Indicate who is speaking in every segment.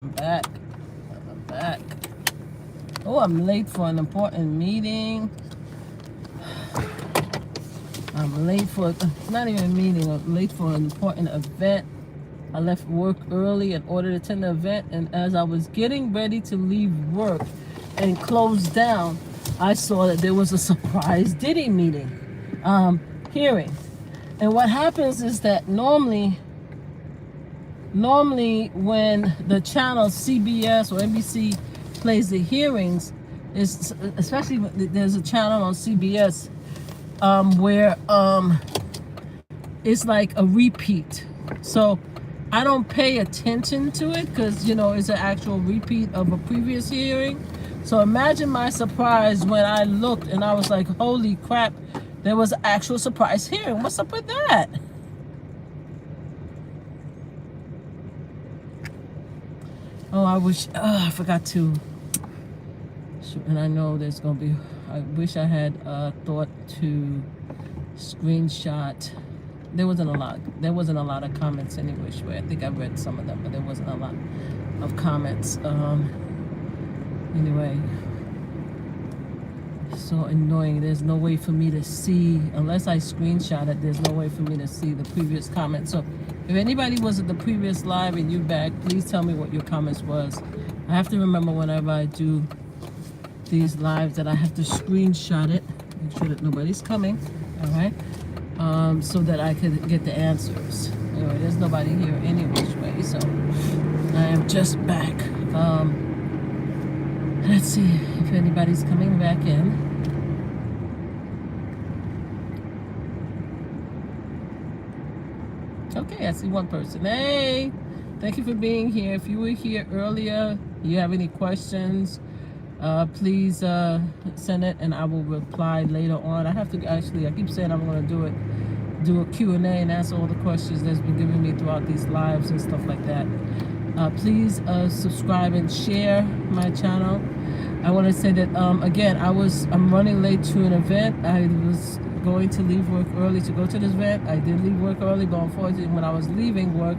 Speaker 1: I'm back. I'm back. Oh, I'm late for an important meeting. I'm late for, not even a meeting, I'm late for an important event. I left work early in order to attend the event, and as I was getting ready to leave work and close down, I saw that there was a surprise Diddy meeting, hearing. And what happens is that normally when the channel CBS or NBC plays the hearings, is especially when there's a channel on CBS where it's like a repeat. So I don't pay attention to it because it's an actual repeat of a previous hearing. So imagine my surprise when I looked and I was like, holy crap, there was an actual surprise hearing. What's up with that? Oh, I forgot to, and I know there's going to be, I wish I had thought to screenshot. There wasn't a lot of comments anyway. I think I read some of them, but there wasn't a lot of comments. Anyway, so annoying. There's no way for me to see, unless I screenshot it, there's no way for me to see the previous comments. So if anybody was at the previous live and you back, please tell me what your comments was. I have to remember whenever I do these lives that I have to screenshot it, make sure that nobody's coming, all right? So that I could get the answers. Anyway, there's nobody here any which way, so I am just back. Let's see if anybody's coming back in. Okay, I see one person. Hey, thank you for being here. If you were here earlier, you have any questions, please send it and I will reply later on. I keep saying I'm going to do a Q&A and answer all the questions that's been given me throughout these lives and stuff like that. Please subscribe and share my channel. I want to say that again, I'm running late to an event. I was going to leave work early to go to this event. I did leave work early, but unfortunately when I was leaving work,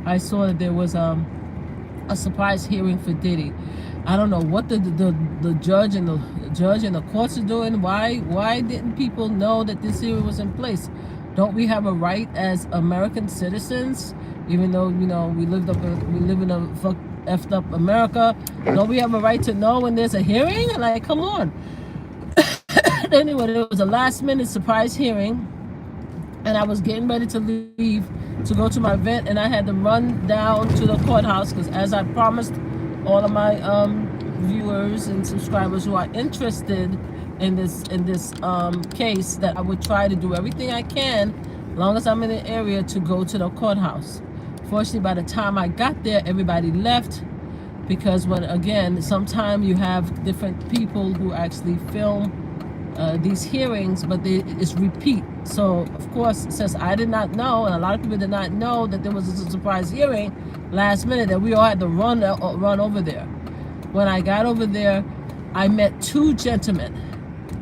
Speaker 1: I saw that there was a surprise hearing for Diddy. I don't know what the judge and the courts are doing. Why didn't people know that this hearing was in place? Don't we have a right as American citizens, even though we live in a effed up America? Don't we have a right to know when there's a hearing? Like, come on. Anyway, there was a last minute surprise hearing, and I was getting ready to leave to go to my event, and I had to run down to the courthouse because, as I promised all of my viewers and subscribers who are interested in this case, that I would try to do everything I can, as long as I'm in the area, to go to the courthouse. Fortunately, by the time I got there, everybody left, because sometimes you have different people who actually film these hearings, but it's repeat. So of course, since I did not know, and a lot of people did not know that there was a surprise hearing last minute, that we all had to run over there. When I got over there, I met two gentlemen.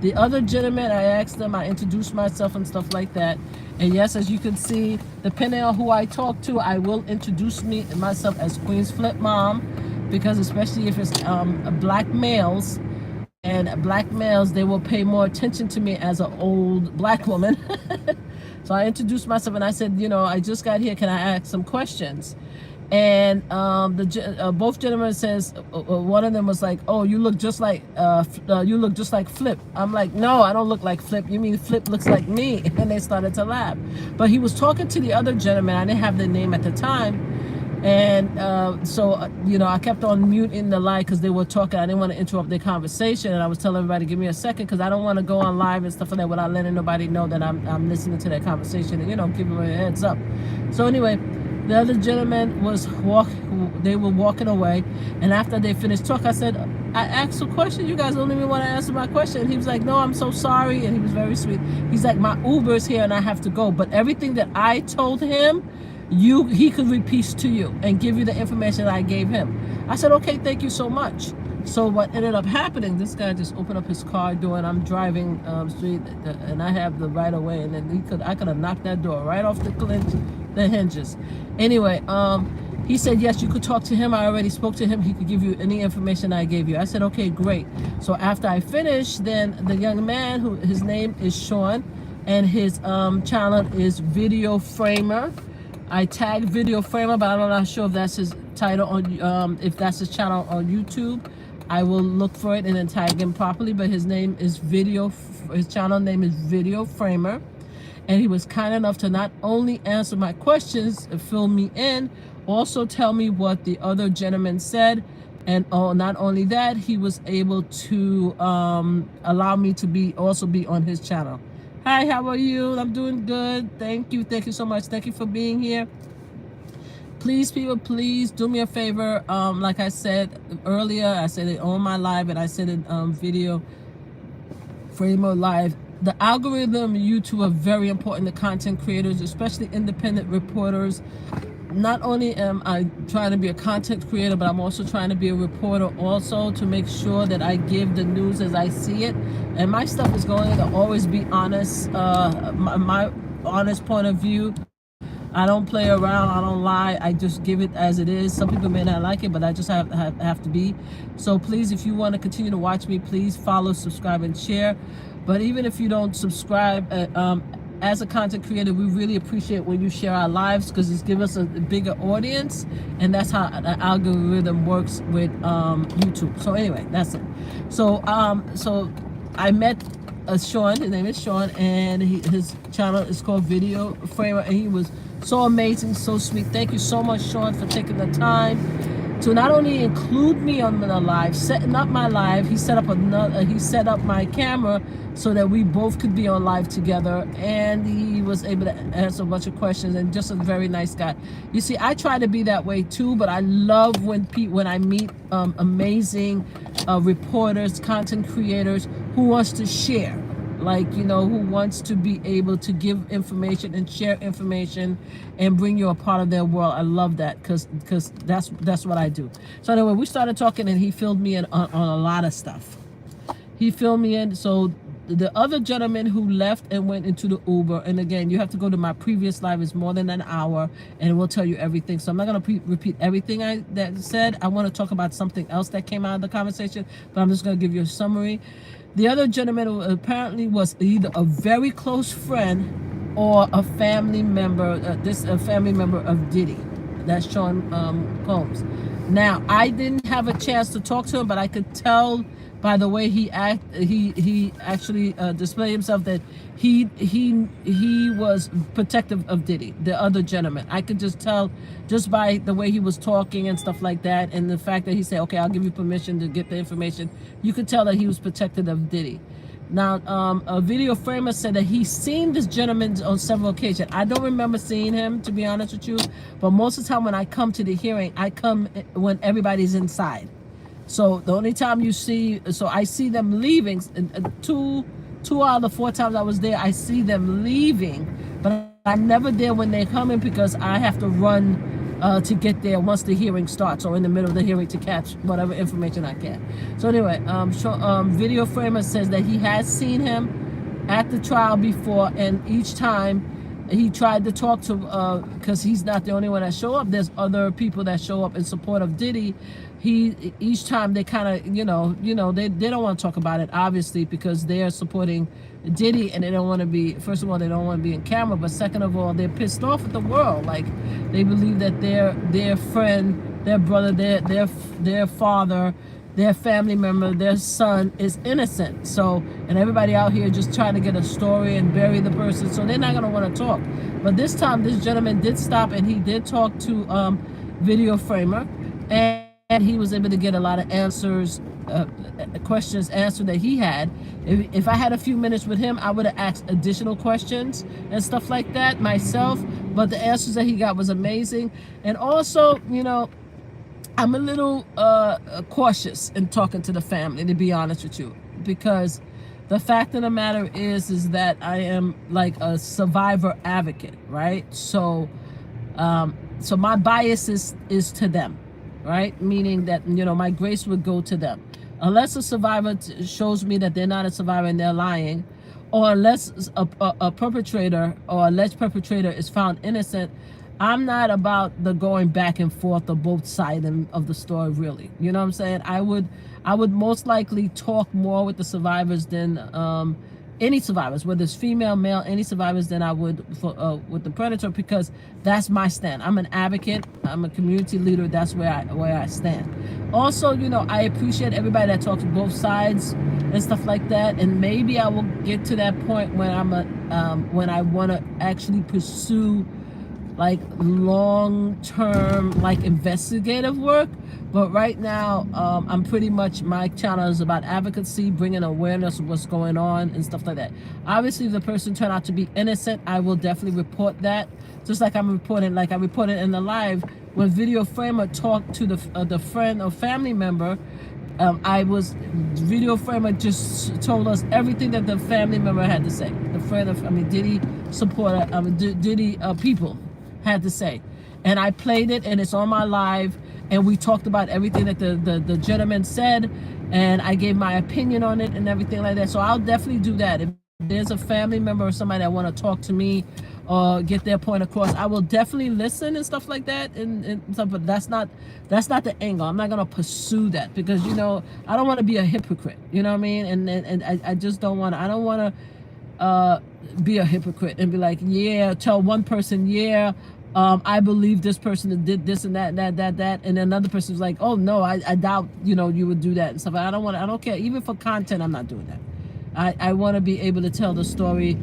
Speaker 1: The other gentleman, I asked them, I introduced myself and stuff like that. And yes, as you can see, depending on who I talk to, I will introduce myself as Queen's Flip Mom, because especially if it's black males, they will pay more attention to me as an old black woman. So I introduced myself and I said, I just got here, can I ask some questions? And both gentlemen says, one of them was like, oh, you look just like Flip. I'm like, no, I don't look like Flip. You mean Flip looks like me? And they started to laugh. But he was talking to the other gentleman. I didn't have their name at the time. And I kept on muting the line because they were talking. I didn't want to interrupt their conversation, and I was telling everybody, give me a second, because I don't want to go on live and stuff like that without letting nobody know that I'm listening to that conversation, and give them a heads up. So anyway, the other gentleman they were walking away, and after they finished talking, I said, I asked a question, you guys don't even want to answer my question. And he was like, no, I'm so sorry. And he was very sweet. He's like, my Uber's here and I have to go, but everything that I told him, he could repeat to you and give you the information that I gave him. I said, okay, thank you so much. So what ended up happening, this guy just opened up his car door, and I'm driving street, and I have the right of way, and then I could have knocked that door right off the hinges. Anyway, He said, yes, you could talk to him. I already spoke to him. He could give you any information I gave you. I said, okay, great. So after I finished, then the young man, who his name is Sean, and his channel is Video Framer. I tagged Video Framer, but I'm not sure if that's his title on, if that's his channel on YouTube. I will look for it and then tag him properly, but his name is his channel name is Video Framer. And he was kind enough to not only answer my questions, fill me in, also tell me what the other gentleman said, and not only that, he was able to allow me to also be on his channel. Hi, how are you? I'm doing good. Thank you so much. Thank you for being here. Please, people, please do me a favor. Like I said earlier, I said it on my live, and I said it Video Framer Live. The algorithm, YouTube, are very important to content creators, especially independent reporters. Not only am I trying to be a content creator, but I'm also trying to be a reporter also, to make sure that I give the news as I see it. And my stuff is going to always be honest, my honest point of view. I don't play around, I don't lie, I just give it as it is. Some people may not like it, but I just have to be. So please, if you want to continue to watch me, please follow, subscribe, and share. But even if you don't subscribe, as a content creator, we really appreciate when you share our lives, because it's given us a bigger audience, and that's how the algorithm works with YouTube. So anyway, that's it. So I met Sean. His name is Sean, and his channel is called Video Framer, and he was so amazing, so sweet. Thank you so much, Sean, for taking the time to not only include me on the live, setting up my live. He set up my camera so that we both could be on live together, and he was able to answer a bunch of questions, and just a very nice guy. You see, I try to be that way too, but I love when I meet amazing reporters, content creators who wants to share, like, you know, who wants to be able to give information and share information and bring you a part of their world. I love that, because that's what I do. So anyway, we started talking, and he filled me in on a lot of stuff. He filled me in. So the other gentleman who left and went into the Uber, and again, you have to go to my previous live, it's more than an hour, and it will tell you everything. So I'm not going to repeat everything that said. I want to talk about something else that came out of the conversation, but I'm just going to give you a summary. The other gentleman apparently was either a very close friend or a family member, a family member of Diddy. That's Sean Combs. Now, I didn't have a chance to talk to him, but I could tell by the way he actually displayed himself that he was protective of Diddy, the other gentleman. I could just tell just by the way he was talking and stuff like that, and the fact that he said, okay, I'll give you permission to get the information. You could tell that he was protective of Diddy. Now, a Video Framer said that he's seen this gentleman on several occasions. I don't remember seeing him, to be honest with you, but most of the time when I come to the hearing, I come when everybody's inside. So the only time you see, so I see them leaving, two out of the 4 times I was there, I see them leaving, but I'm never there when they come in, because I have to run to get there once the hearing starts, or in the middle of the hearing, to catch whatever information I can. So anyway, Video Framer says that he has seen him at the trial before, and each time he tried to talk to, because he's not the only one that show up. There's other people that show up in support of Diddy. Each time they kind of, you know, they don't want to talk about it, obviously, because they are supporting Diddy, and they don't want to be, first of all, they don't want to be in camera, but second of all, they're pissed off at the world. Like, they believe that their friend, their brother, their father, their family member, their son is innocent. So, and everybody out here just trying to get a story and bury the person, so they're not going to want to talk. But this time, this gentleman did stop, and he did talk to Video Framer, and he was able to get a lot of answers, questions answered that he had. If I had a few minutes with him, I would have asked additional questions and stuff like that myself, but the answers that he got was amazing. And also, you know, I'm a little cautious in talking to the family, to be honest with you, because the fact of the matter is that I am like a survivor advocate, right? So so my bias is to them, right? Meaning that, you know, my grace would go to them. Unless a survivor shows me that they're not a survivor and they're lying, or unless a perpetrator or alleged perpetrator is found innocent, I'm not about the going back and forth of both sides of the story, really. You know what I'm saying? I would most likely talk more with the survivors than any survivors, whether it's female, male, any survivors, than I would with the predator, because that's my stand. I'm an advocate. I'm a community leader. That's where I stand. Also, you know, I appreciate everybody that talks both sides and stuff like that. And maybe I will get to that point when when I want to actually pursue like long-term like investigative work. But right now I'm pretty much, my channel is about advocacy, bringing awareness of what's going on and stuff like that. Obviously, if the person turned out to be innocent, I will definitely report that, just like I'm reporting, like I reported in the live when Video Framer talked to the friend or family member. Video Framer just told us everything that the family member had to say. The friend of, Diddy supporter, Diddy people had to say. And I played it, and it's on my live, and we talked about everything that the gentleman said, and I gave my opinion on it and everything like that. So I'll definitely do that. If there's a family member or somebody that want to talk to me or get their point across, I will definitely listen and stuff like that and stuff. But that's not the angle. I'm not gonna pursue that, because, you know, I don't want to be a hypocrite. You know what I mean? And I just don't want to. I don't want to be a hypocrite and be like, yeah, tell one person, yeah, I believe this person did this and that, and another person's like, oh no, I doubt, you know, you would do that and stuff. I don't care. Even for content, I'm not doing that. I want to be able to tell the story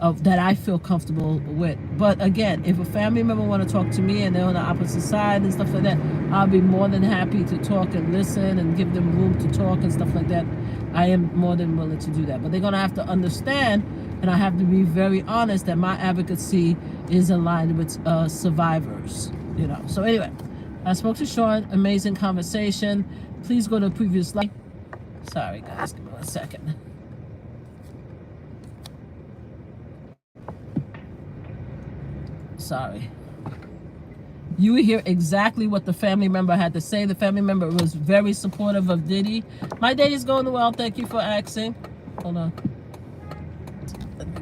Speaker 1: of that I feel comfortable with. But again, if a family member want to talk to me and they're on the opposite side and stuff like that, I'll be more than happy to talk and listen and give them room to talk and stuff like that. I am more than willing to do that. But they're going to have to understand, and I have to be very honest, that my advocacy is aligned with survivors, you know. So anyway, I spoke to Sean. Amazing conversation. Please go to the previous slide. Sorry guys, give me 1 second. Sorry. You will hear exactly what the family member had to say. The family member was very supportive of Diddy. My day is going well. Thank you for asking. Hold on.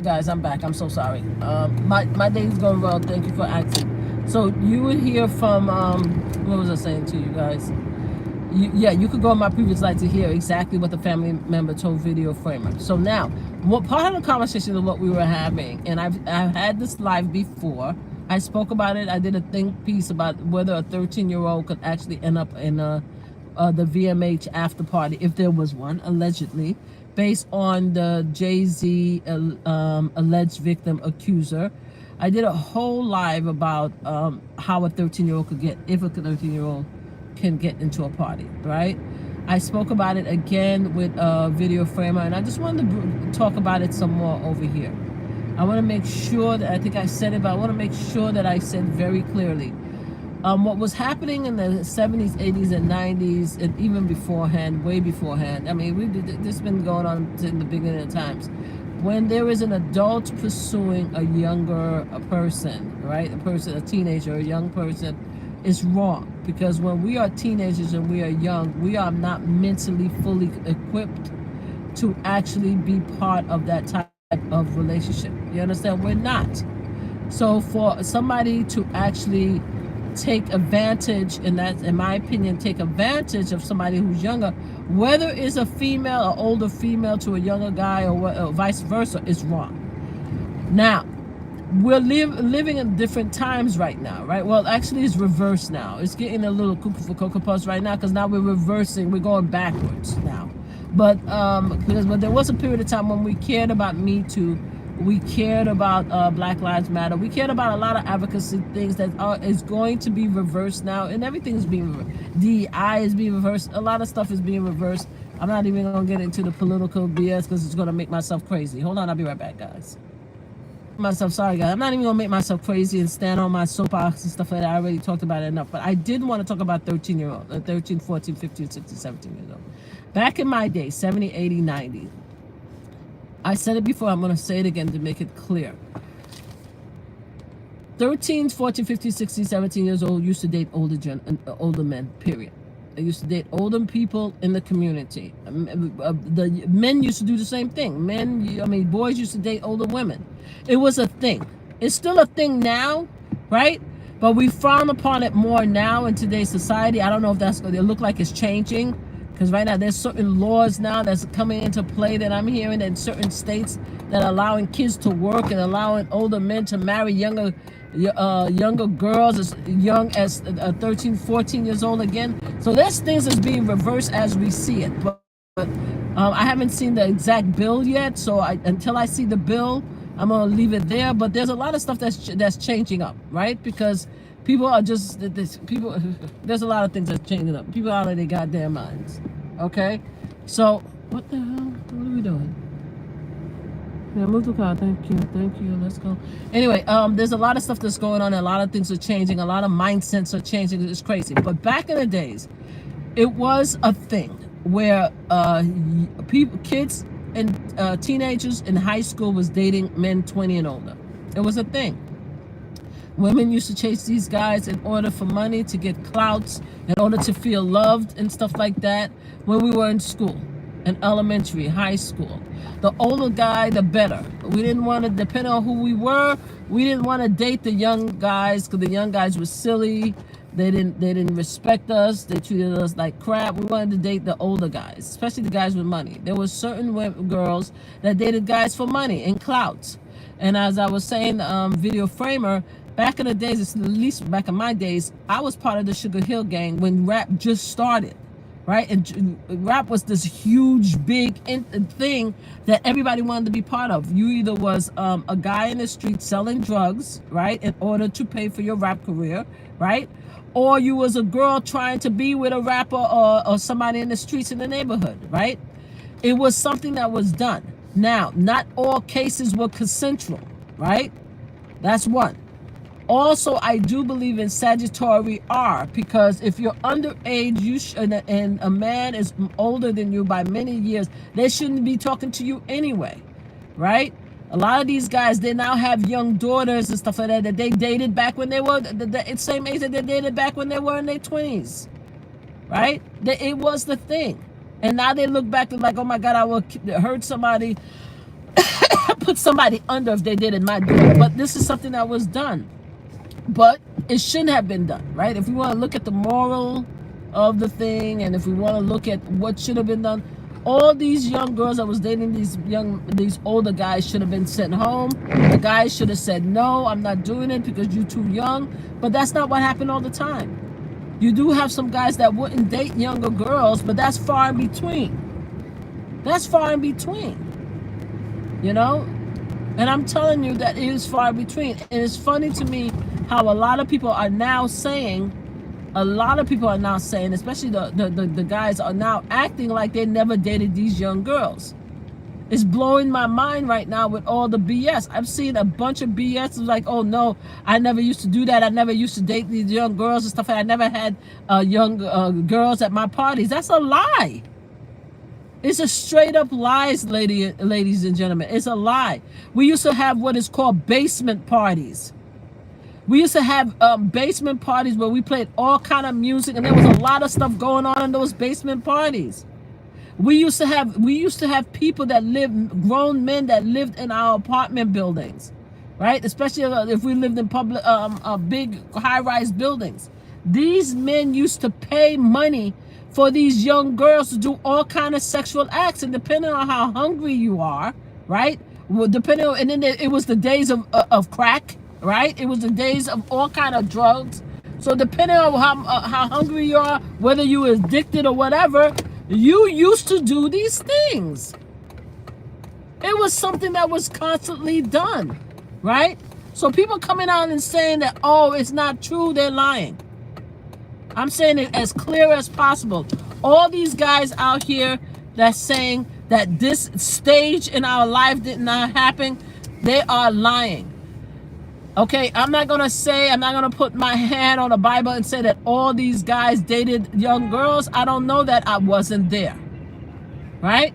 Speaker 1: Guys, I'm back. I'm so sorry. My day is going well. Thank you for asking. So you would hear from, what was I saying to you guys? You could go on my previous slide to hear exactly what the family member told Video Framer. So now, what part of the conversation is what we were having, and I've had this live before. I spoke about it. I did a think piece about whether a 13-year-old could actually end up in the VMH after party, if there was one, allegedly, based on the Jay-Z alleged victim accuser. I did a whole live about how a 13-year-old could get, if a 13-year-old can get into a party, right? I spoke about it again with Video Framer, and I just wanted to talk about it some more over here. I want to make sure that, I think I said it, but I want to make sure that I said very clearly what was happening in the 70s, 80s, and 90s, and even beforehand, way beforehand. I mean, this has been going on in the beginning of times. When there is an adult pursuing a younger person, right? A teenager, a young person, is wrong. Because when we are teenagers and we are young, we are not mentally fully equipped to actually be part of that type of relationship. You understand? We're not. So for somebody to actually take advantage, and that's, in my opinion, take advantage of somebody who's younger, whether it's a female or older female to a younger guy or vice versa, is wrong. Now, we're living in different times right now, right? Well, actually, it's reversed now. It's getting a little cuckoo for Cocoa Puffs right now, because now we're reversing. We're going backwards now. But because there was a period of time when we cared about Me Too, we cared about Black Lives Matter, we cared about a lot of advocacy things that is going to be reversed now, and everything is being reversed. DEI is being reversed. A lot of stuff is being reversed. I'm not even going to get into the political BS because it's going to make myself crazy. Hold on, I'll be right back, guys. Sorry guys, I'm not even gonna make myself crazy and stand on my soapbox and stuff like that. I already talked about it enough, but I did want to talk about 13-year-old, 13, 14, 15, 16, 17 years old. Back in my day, 70, 80, 90, I said it before, I'm going to say it again to make it clear. 13, 14, 15, 16, 17 years old used to date older men, period. They used to date older people in the community. The men used to do the same thing. Boys used to date older women. It was a thing. It's still a thing now, right? But we frown upon it more now in today's society. I don't know if that's going to look like it's changing, because right now there's certain laws now that's coming into play that I'm hearing in certain states that are allowing kids to work and allowing older men to marry younger girls as young as 13, 14 years old again. So there's things that's being reversed as we see it. But I haven't seen the exact bill yet, so until I see the bill, I'm gonna leave it there. But there's a lot of stuff that's changing up, right? Because people are just people. There's a lot of things that's changing up. People out of their goddamn minds. Okay, so what the hell? What are we doing? Yeah, move the car. Thank you. Let's go. Anyway, there's a lot of stuff that's going on. And a lot of things are changing. A lot of mindsets are changing. It's crazy. But back in the days, it was a thing where kids and teenagers in high school was dating men 20 and older. It was a thing. Women used to chase these guys in order for money, to get clouts, in order to feel loved and stuff like that when we were in school, in elementary, high school. The older guy, the better. We didn't want to, depending on who we were, we didn't want to date the young guys because the young guys were silly. They didn't respect us. They treated us like crap. We wanted to date the older guys, especially the guys with money. There were certain girls that dated guys for money and clouts. And as I was saying, video framer, back in the days, at least back in my days, I was part of the Sugar Hill gang when rap just started, right? And rap was this huge, big thing that everybody wanted to be part of. You either was a guy in the street selling drugs, right, in order to pay for your rap career, right? Or you was a girl trying to be with a rapper or somebody in the streets in the neighborhood, right? It was something that was done. Now, not all cases were consensual, right? That's one. Also, I do believe in Sagittarius R, because if you're underage, and a man is older than you by many years, they shouldn't be talking to you anyway, right? A lot of these guys, they now have young daughters and stuff like that they dated back when they were the same age that they dated back when they were in their 20s, right? It was the thing. And now they look back and like, oh my God, I would hurt somebody, put somebody under if they did it, my daughter. But this is something that was done. But it shouldn't have been done, right? If we want to look at the moral of the thing, and if we want to look at what should have been done, all these young girls that was dating these older guys should have been sent home. The guys should have said, no, I'm not doing it because you're too young. But that's not what happened all the time. You do have some guys that wouldn't date younger girls, but that's far in between. That's far in between, you know? And I'm telling you that it is far in between. And it's funny to me how a lot of people are now saying, especially the guys are now acting like they never dated these young girls. It's blowing my mind right now with all the BS. I've seen a bunch of BS like, oh no, I never used to do that. I never used to date these young girls and stuff. I never had young girls at my parties. That's a lie. It's a straight up lies, ladies and gentlemen. It's a lie. We used to have what is called basement parties. We used to have basement parties where we played all kind of music, and there was a lot of stuff going on in those basement parties. We used to have people that lived, grown men that lived in our apartment buildings, right? Especially if we lived in public, big high-rise buildings. These men used to pay money for these young girls to do all kind of sexual acts, and depending on how hungry you are, right? Well, depending on, and then it was the days of crack, right? It was the days of all kind of drugs. So depending on how hungry you are, whether you were addicted or whatever, you used to do these things. It was something that was constantly done, right? So people coming out and saying that, oh, it's not true, they're lying. I'm saying it as clear as possible. All these guys out here that's saying that this stage in our life did not happen, they are lying. Okay, I'm not gonna put my hand on the Bible and say that all these guys dated young girls. I don't know that. I wasn't there, right?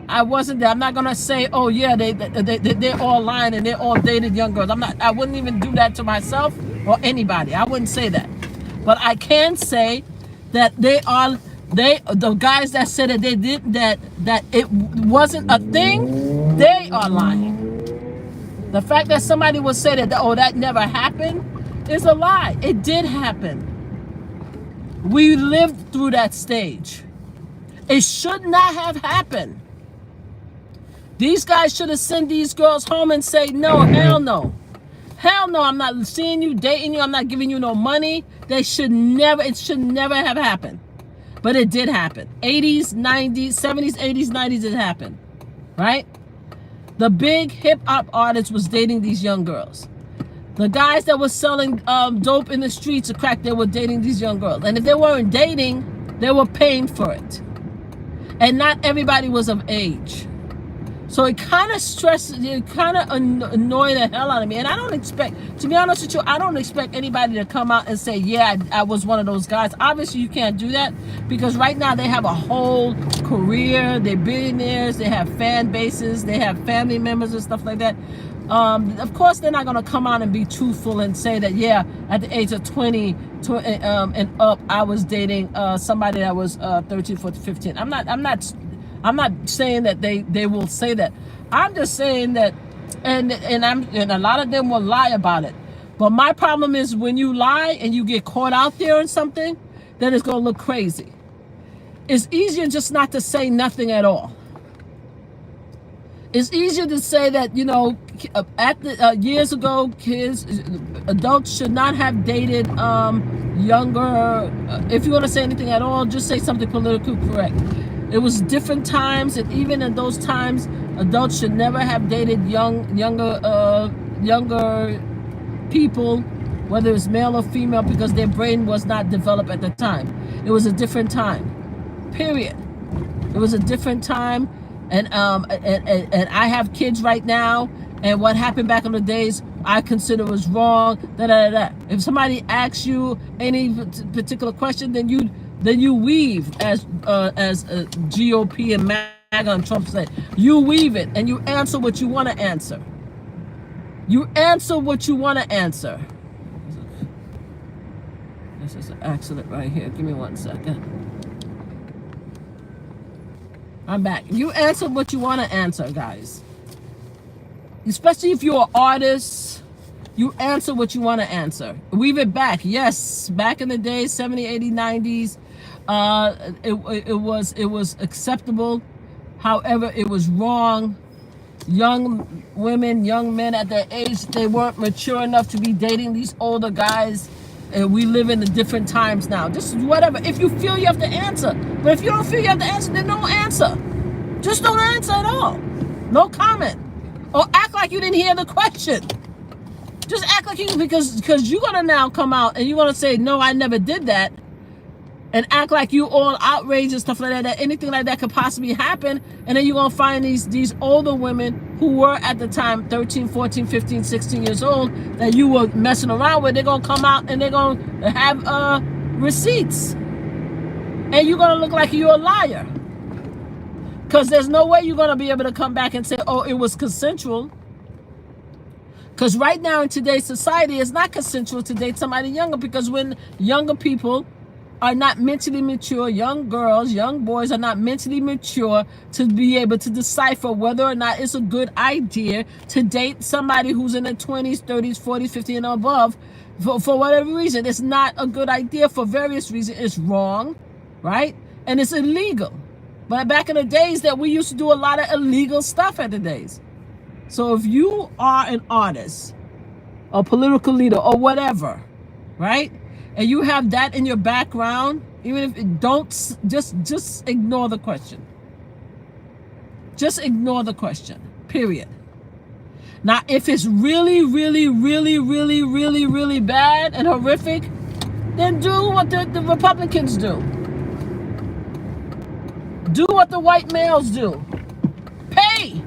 Speaker 1: I wasn't there. I'm not gonna say, oh yeah, they're all lying and they all dated young girls. I wouldn't even do that to myself or anybody. I wouldn't say that. But I can say that the guys that said that they did that it wasn't a thing, they are lying. The fact that somebody will say that, oh, that never happened, is a lie. It did happen. We lived through that stage. It should not have happened. These guys should have sent these girls home and say, no, hell no. Hell no, I'm not seeing you, dating you, I'm not giving you no money. It should never have happened. But it did happen. 80s, 90s, 70s, 80s, 90s, it happened. Right? The big hip-hop artist was dating these young girls. The guys that were selling dope in the streets of crack, they were dating these young girls. And if they weren't dating, they were paying for it. And not everybody was of age. So it kind of annoyed the hell out of me. And I don't expect, to be honest with you, I don't expect anybody to come out and say, yeah, I was one of those guys. Obviously, you can't do that because right now they have a whole career. They're billionaires. They have fan bases. They have family members and stuff like that. Of course, they're not going to come out and be truthful and say that, yeah, at the age of 20 and up, I was dating somebody that was 13, 14, 15. I'm not saying that they will say that. I'm just saying that, and a lot of them will lie about it. But my problem is when you lie and you get caught out there on something, then it's going to look crazy. It's easier just not to say nothing at all. It's easier to say that, you know, years ago, adults should not have dated younger. If you want to say anything at all, just say something politically correct. It was different times, and even in those times, adults should never have dated younger people, whether it's male or female, because their brain was not developed at the time. It was a different time. Period. It was a different time. And I have kids right now, and what happened back in the days I consider was wrong. If somebody asks you any particular question, then you weave, as GOP and MAGA and Trump said. You weave it and you answer what you want to answer. You answer what you want to answer. This is an accident right here. Give me 1 second. I'm back. You answer what you want to answer, guys. Especially if you're an artist, you answer what you want to answer. Weave it back. Yes, back in the day, 70s, 80s, 90s, it was acceptable. However, it was wrong. Young women, young men at their age, they weren't mature enough to be dating these older guys. And we live in the different times now. Just whatever. If you feel you have to answer. But if you don't feel you have to answer, then don't answer. Just don't answer at all. No comment. Or act like you didn't hear the question. Just act like you, because you're going to now come out and you're going to say, no, I never did that. And act like you all outraged and stuff like that anything like that could possibly happen. And then you're going to find these older women who were at the time 13, 14, 15, 16 years old that you were messing around with. They're going to come out and they're going to have receipts. And you're going to look like you're a liar. Because there's no way you're going to be able to come back and say, oh, it was consensual. Because right now in today's society, it's not consensual to date somebody younger, because when younger people are not mentally mature, young girls, young boys are not mentally mature to be able to decipher whether or not it's a good idea to date somebody who's in their 20s, 30s, 40s, 50 and above. For whatever reason, it's not a good idea for various reasons. It's wrong, right? And it's illegal. But back in the days that we used to do a lot of illegal stuff at the days. So if you are an artist, a political leader, or whatever, right? And you have that in your background, even if it don't, just ignore the question. Just ignore the question, period. Now, if it's really, really, really, really, really, really bad and horrific, then do what the Republicans do. Do what the white males do. Pay.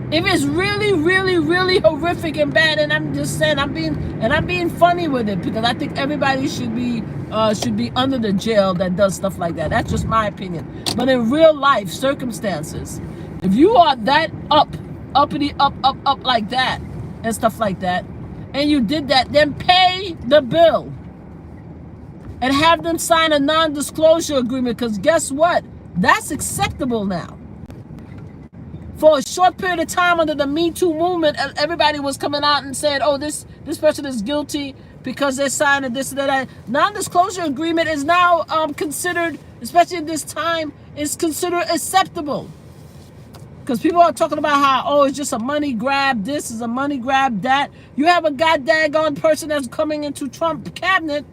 Speaker 1: If it's really, really, really horrific and bad, and I'm just saying, I'm being funny with it, because I think everybody should be under the jail that does stuff like that. That's just my opinion. But in real life circumstances, if you are that uppity up like that and stuff like that, and you did that, then pay the bill and have them sign a non-disclosure agreement, because guess what? That's acceptable now. For a short period of time under the Me Too movement, everybody was coming out and saying, oh, this person is guilty because they're signing this and that. Non-disclosure agreement is now considered, especially in this time, is considered acceptable. Because people are talking about how, oh, it's just a money grab. This is a money grab, that. You have a goddamn person that's coming into Trump cabinet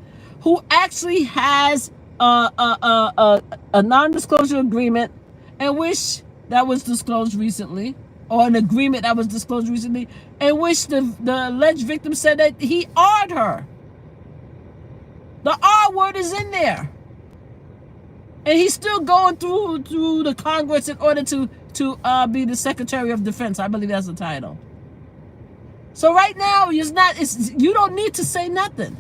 Speaker 1: who actually has a non-disclosure agreement in which that was disclosed recently, or an agreement that was disclosed recently, in which the alleged victim said that he R'd her. The R word is in there. And he's still going through the Congress in order to be the Secretary of Defense. I believe that's the title. So right now, you don't need to say nothing.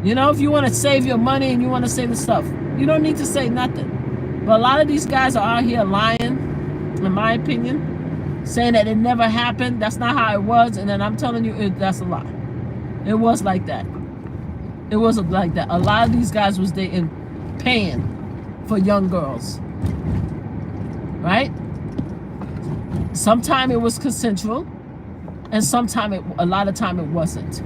Speaker 1: You know, if you want to save your money and you want to say the stuff, you don't need to say nothing. But a lot of these guys are out here lying, in my opinion, saying that it never happened. That's not how it was. And then I'm telling you, that's a lie. It was like that. It wasn't like that. A lot of these guys was paying for young girls. Right? Sometime it was consensual, and a lot of time it wasn't.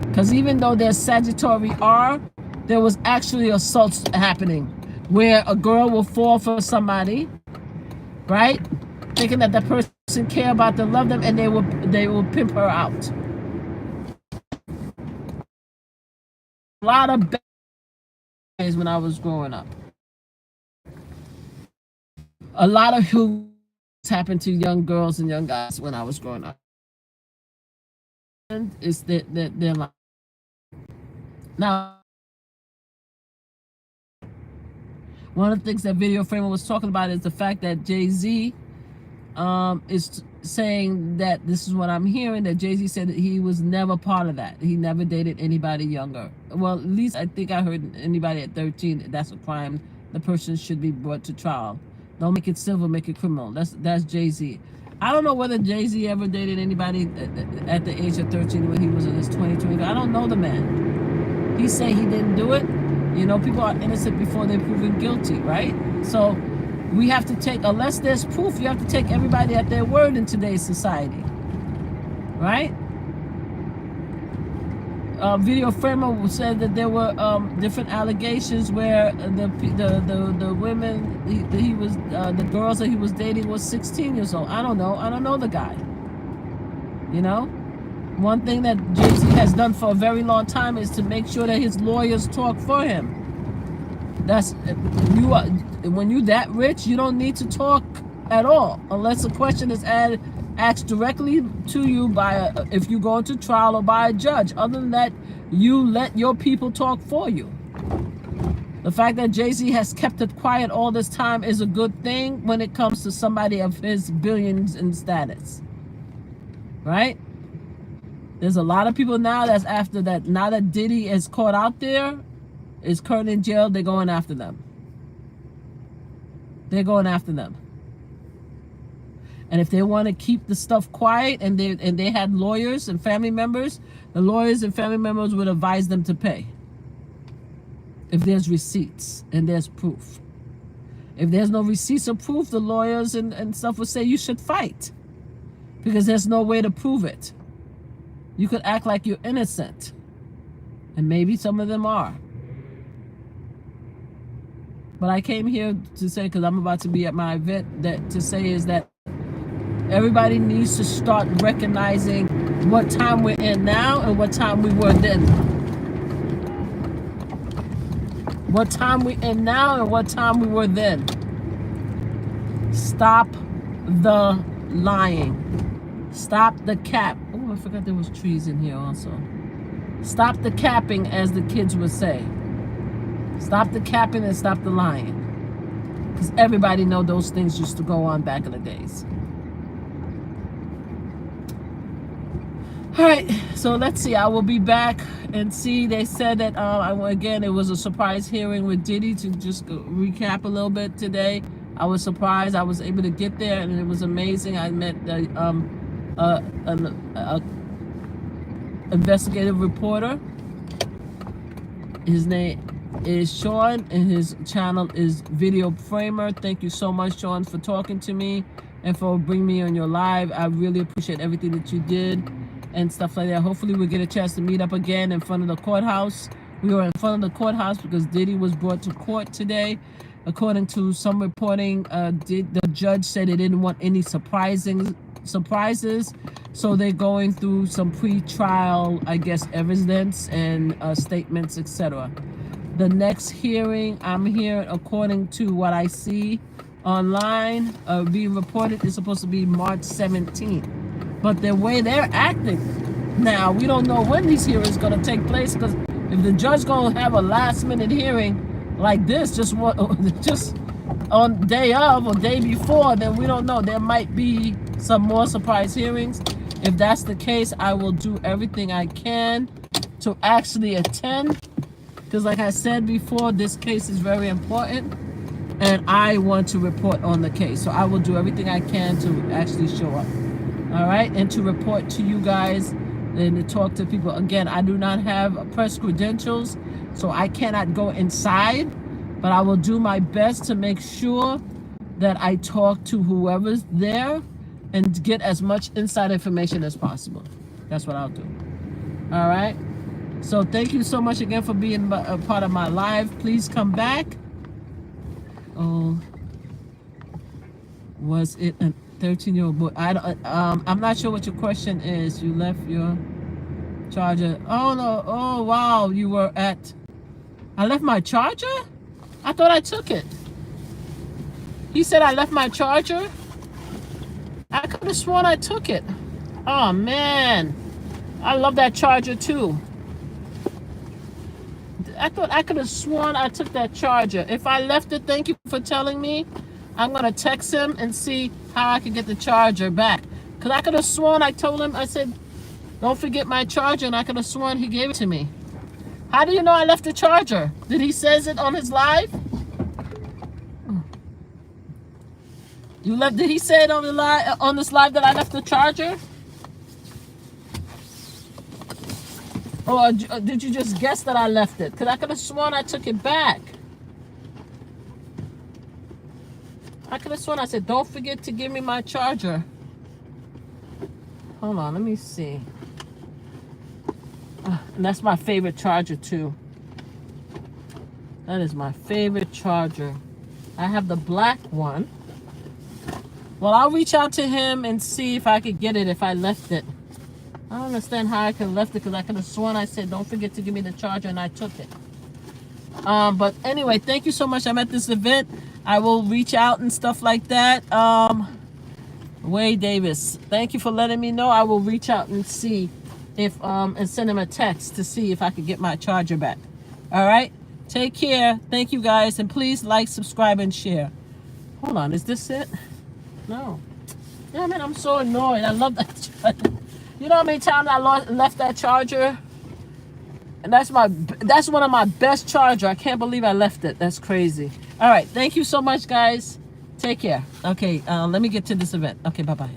Speaker 1: Because even though there's Sagittary R, there was actually assaults happening where a girl will fall for somebody, right? Thinking that that person care about them, love them, and they will pimp her out. A lot of bad days when I was growing up. A lot of who happened to young girls and young guys when I was growing up. And it's they're like, now, one of the things that Video Framer was talking about is the fact that Jay-Z is saying that, this is what I'm hearing, that Jay-Z said that he was never part of that. He never dated anybody younger. Well, at least I think I heard anybody at 13, that's a crime. The person should be brought to trial. Don't make it civil, make it criminal. That's Jay-Z. I don't know whether Jay-Z ever dated anybody at the age of 13 when he was in his 20. I don't know the man. He said he didn't do it. You know, people are innocent before they're proven guilty, right? So we have to take, unless there's proof, you have to take everybody at their word in today's society, right? Video Framer said that there were different allegations where the women he was the girls that he was dating was 16 years old. I don't know the guy. You know, one thing that Jay-Z has done for a very long time is to make sure that his lawyers talk for him. That's when you that rich, you don't need to talk at all unless a question is asked directly to you by if you go into trial or by a judge. Other than that, you let your people talk for you. The fact that Jay-Z has kept it quiet all this time is a good thing when it comes to somebody of his billions in status, right? There's a lot of people now that's after that. Now that Diddy is caught out there, is currently in jail, they're going after them. They're going after them. And if they want to keep the stuff quiet, and they had lawyers and family members, the lawyers and family members would advise them to pay. If there's receipts and there's proof. If there's no receipts or proof, the lawyers and stuff would say you should fight. Because there's no way to prove it. You could act like you're innocent. And maybe some of them are. But I came here to say, because I'm about to be at my event, that everybody needs to start recognizing what time we're in now and what time we were then. What time we're in now and what time we were then. Stop the lying. Stop the cap. Oh, I forgot there was trees in here also. Stop the capping, as the kids would say. Stop the capping and stop the lying. Because everybody know those things used to go on back in the days. All right, so let's see. I will be back and see. They said that, again, it was a surprise hearing with Diddy. To just recap a little bit today, I was surprised. I was able to get there, and it was amazing. I met an investigative reporter. His name, is Sean, and his channel is Video Framer. Thank you so much, Sean, for talking to me and for bringing me on your live. I really appreciate everything that you did and stuff like that. Hopefully we'll get a chance to meet up again in front of the courthouse. We were in front of the courthouse because Diddy was brought to court today. According to some reporting, the judge said they didn't want any surprises, so they're going through some pre-trial, I guess, evidence and statements, etc. The next hearing, I'm hearing, according to what I see online, being reported, is supposed to be March 17th. But the way they're acting now, we don't know when these hearings going to take place, because if the judge going to have a last-minute hearing like this, just on day of or day before, then we don't know. There might be some more surprise hearings. If that's the case, I will do everything I can to actually attend, because like I said before, this case is very important and I want to report on the case. So I will do everything I can to actually show up. All right, and to report to you guys and to talk to people. Again, I do not have press credentials, so I cannot go inside, but I will do my best to make sure that I talk to whoever's there and get as much inside information as possible. That's what I'll do. All right. So thank you so much again for being a part of my live. Please come back. Oh, was it a 13-year-old boy? I'm not sure what your question is. You left your charger. Oh no. Oh wow. You were at. I left my charger? I thought I took it. He said I left my charger? I could have sworn I took it. Oh man. I love that charger too. I thought I could have sworn I took that charger. If I left it, thank you for telling me. I'm going to text him and see how I can get the charger back. Because I could have sworn I told him, I said, don't forget my charger, and I could have sworn he gave it to me. How do you know I left the charger? Did he says it on his live? Did he say it on the live, on this live, that I left the charger? Or did you just guess that I left it? Because I could have sworn I took it back. I could have sworn I said, don't forget to give me my charger. Hold on, let me see. And that's my favorite charger too. That is my favorite charger. I have the black one. Well, I'll reach out to him and see if I could get it if I left it. I don't understand how I could have left it, because I could have sworn I said, don't forget to give me the charger, and I took it. But anyway, thank you so much. I'm at this event. I will reach out and stuff like that. Wade Davis, thank you for letting me know. I will reach out and see if and send him a text to see if I could get my charger back. All right, take care. Thank you guys, and please like, subscribe, and share. Hold on, is this it? No. Yeah, man, I'm so annoyed. I love that charger. You know how many times I left that charger? And that's one of my best charger. I can't believe I left it. That's crazy. All right, thank you so much, guys. Take care. Okay, let me get to this event. Okay, bye-bye.